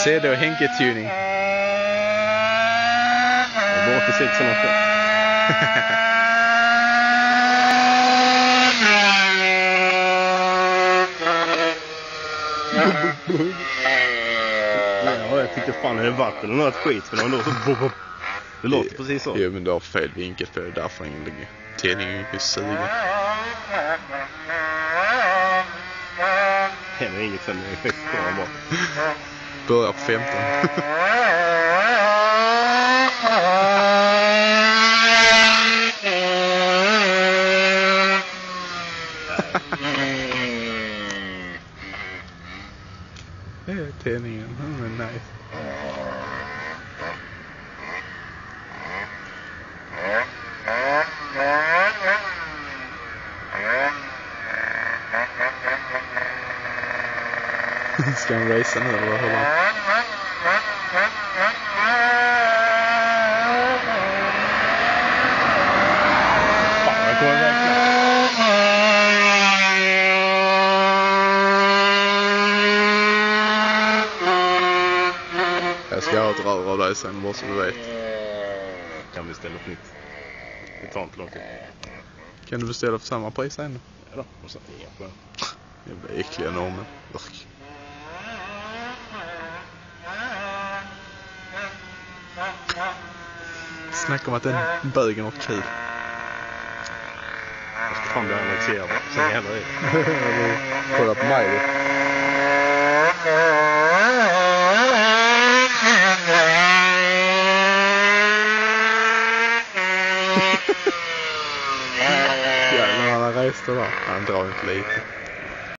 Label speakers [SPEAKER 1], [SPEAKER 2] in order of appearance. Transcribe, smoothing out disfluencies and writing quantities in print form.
[SPEAKER 1] Se då Henke-tuning.
[SPEAKER 2] Det var 86 eller något. Ja, jag tyckte fan det är vatten och något skit. För det var så... Det låter precis så.
[SPEAKER 1] Jo, men du har fel vinkel på det. Därför ingen ligger. Tidningen är sugen.
[SPEAKER 2] Händer inget sen det är högt kvar bara.
[SPEAKER 1] Börjar på 15. Det är tidningen. Den är nice. Ska han racea nu eller hur?
[SPEAKER 2] Fan, jag kommer verkligen.
[SPEAKER 1] Jag ska ha ett rör av dig sen, bara så du vet.
[SPEAKER 2] Kan vi ställa upp nytt? Det tar inte lång tid.
[SPEAKER 1] Kan du beställa för samma pris sen?
[SPEAKER 2] Ja då, och så inga på den.
[SPEAKER 1] Jävla äckliga normen. Snacka om att den bögen har kul.
[SPEAKER 2] Jag ska fan bli annexerad. Så jävla är det.
[SPEAKER 1] Kolla på mig då. Jävlar, han har rest där. Han drar inte lite.